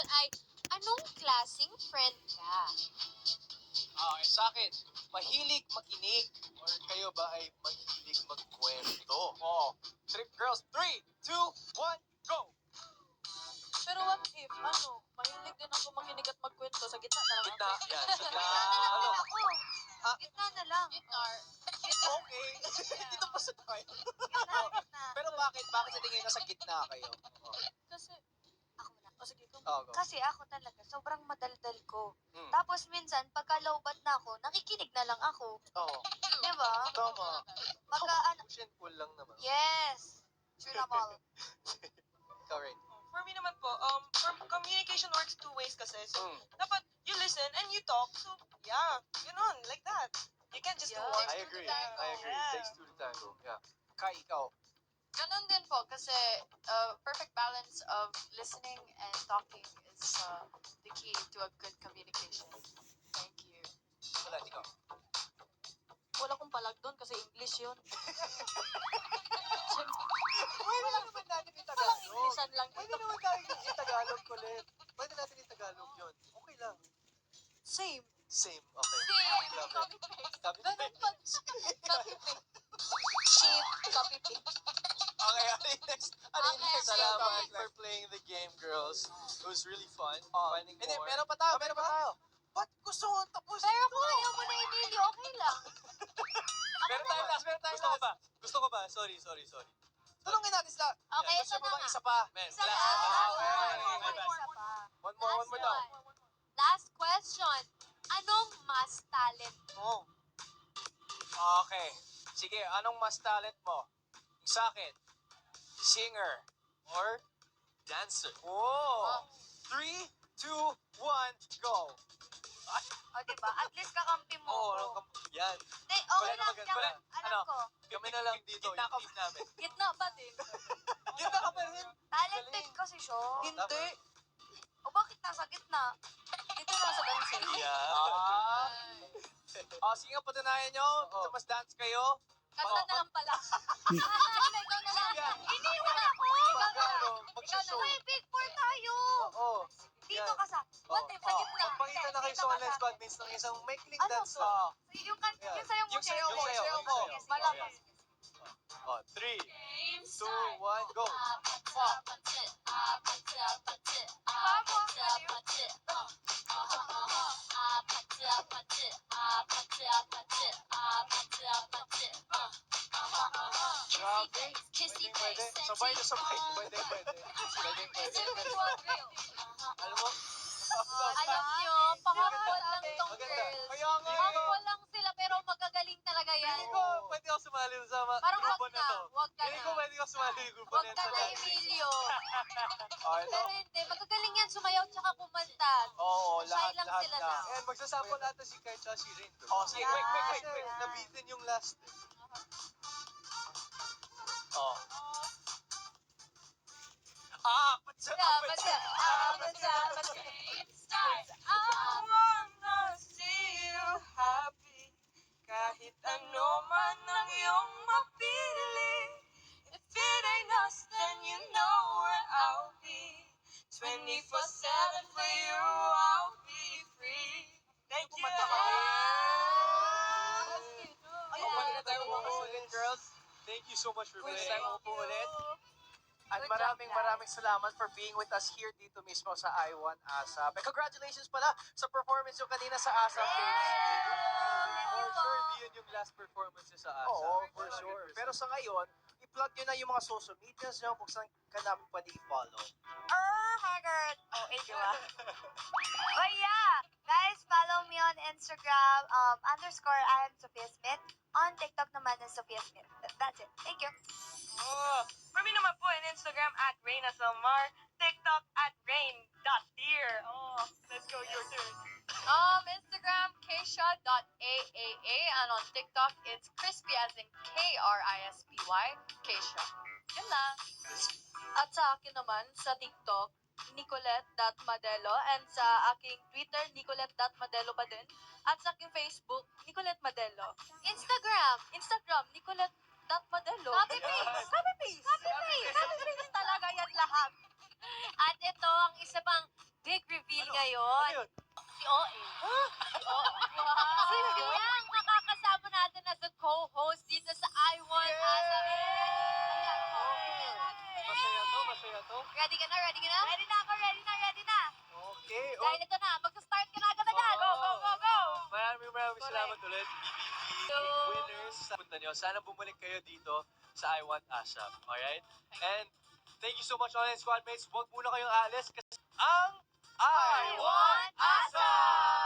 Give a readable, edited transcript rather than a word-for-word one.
question ay, anong klaseng friend ka? Sa akin, mahilig makinig. Or kayo ba ay mahilig magkwento? Oo. Trip girls, 3, 2, 1, go! Pero what if, mahilig din ako makinig at magkwento sa gitna na lang Gitna, ako. yan. Sa gitna. Ano? Ano? Ah, Gitna na lang. Guitar. Okay. Dito pa sa tayo. Pero bakit? Bakit sa tingin nasa gitna kayo? Kasi, Ako na. o sige, go. Go. Kasi ako talaga, sobrang madaldal ko. Hmm. Tapos minsan, pagka lowbat na ako, nakikinig na lang ako. Oo. Diba? Tama. Pagka ano, Push and pull lang naman. yes! Churabal. Ikaw rin. For me naman po, communication works two ways kasi. So, Hmm. dapat you listen and you talk. So, yeah, ganun, like that. You can't just do Yeah. one. I agree. I agree. Yeah. Takes two to tango. Yeah. Kai, ikaw. Ganun din po kasi perfect balance of listening and talking is the key to a good communication. Thank you. Wala, ikaw. Wala kong palag doon kasi English yun. Pwede naman natin Walang i-Tagalog. Englishan lang Pwede dito. naman natin i-Tagalog ulit. Pwede natin i-Tagalog yun. Okay lang. Same. Same. Okay. Same. Love it. Copy-paste. Sabi na Copy-paste. Sheet, copy-paste. Okay, next. Okay, Salamat okay. for playing the game, girls. It was really fun. Finding Hindi, more. meron pa tayo, meron pa tayo. Ba't gusto mo tapusin Pero ito? kung ayaw mo na, Emilio, okay lang. Meron tayo last, meron tayo Gusto ko last. ba? Gusto ko ba? Sorry. Tulungin natin sila. Okay, Gusto ito mo na ba nga. isa pa? Men, Isa last. pa. Okay. Isa pa. One more daw. Last question. Anong mas talent mo? Okay. Sige, anong mas talent mo? Yung sa akin, singer or dancer? Oh! 3, 2, 1, go! O, diba? At least kakampi mo. Oo, yan. Hindi, okay Wala lang naman yan. ganun. Alam Ano? ko. Kami na lang dito, Gitna ka yung team namin. Gitna ba din? Gitna ka pa rin. Talented kasi siya. Hindi. O bakit nasa gitna? Dito na sa dancing. Yeah. Sige nga, patunayan nyo. Oo. Tapos dance kayo. Kanta na lang pala. Ikaw na lang. Iniwan ako. Magkano? Ikaw na Magsashow. lang. Big four tayo. Oo. Dito ka sa. What if sa gitna? Magpakita na kayo Dito sa ka online squad mates ng isang maikling Ano dance. to? Yung Yeah. sayo mo. Yung sayaw mo, Sige, sayaw sige, mo. sige, sige. Malakas. 3, 2, 1, go! Grabe. Pwede. Sabay na sabay. Pwede. Alam mo? Alam nyo, pahapon lang tong Maganda. girls. Kaya nga. Pahapon lang sila pero magagaling talaga yan. Hindi ko, pwede ako sumali sa Parang wag grupo na na. to. Wag ka Hindi ko na. pwede ako sumali sa grupo Wag na yan ka sa na, dancing. Emilio. Okay, Pero hindi, magagaling yan sumayaw tsaka kumanta. Oo, Shy lahat lang sila na. na. And magsasample natin si Kai tsaka si Rin. Oh, sige, quick. Kasi, Nabitin yung last. Oh. I wanna see you happy. Kahit ano man ang iyong mapili. If it ain't us, then you know where I'll be. 24/7 for you, I'll be free. Thank you. Kumanta ka. Ayun, Pwede na tayo Oo. bukas ulit, girls. Thank you so much for Pwede playing. tayo upo ulit. At Good job, maraming salamat for being with us here dito mismo sa I1 ASAP. And congratulations pala sa performance yung kanina sa ASAP. For sure, hindi yun yung last performance niya sa ASA. Oo, for sure. Pero sa ngayon, i-plug nyo na yung mga social medias nyo kung saan ka namin pwede i-follow. Oh my God. Oh, diba? But yeah, guys, follow me on Instagram, _I am Sophia Smith. On TikTok naman is Sophia Smith. That's it. Thank you. For me naman po in Instagram at Reyna Salmar, TikTok at rain.dear. Oh, let's go, your turn. Instagram, keisha.aaa, and on TikTok, it's crispy as in KRISPY, Keisha. Yun lang. At sa akin naman, sa TikTok, Nicolette.Madelo, and sa aking Twitter, Nicolette.Madelo pa din. At sa aking Facebook, Nicolette Madelo. Instagram, Nicolette.Madelo. Copy-paste. Copy-paste. Copy-paste talaga yan lahat. At ito ang isa pang Big reveal Ano? ngayon. Ano yun? Si OA. Wow! Sino ang makakasama natin as a co-host dito sa I Want Yes! Asap? Masaya to, masaya to. Ready ka na? Ready ka na? Ready na ako, ready na, ready na. Okay. Dahil ito na, mag-start ka na agad-agad. Go, go, go, go! Maraming salamat ulit. Winners sa punta nyo. Sana bumalik kayo dito sa I Want ASAP. Alright? And thank you so much, online squad mates. Huwag muna kayong aalis kasi ang I Want ASAP!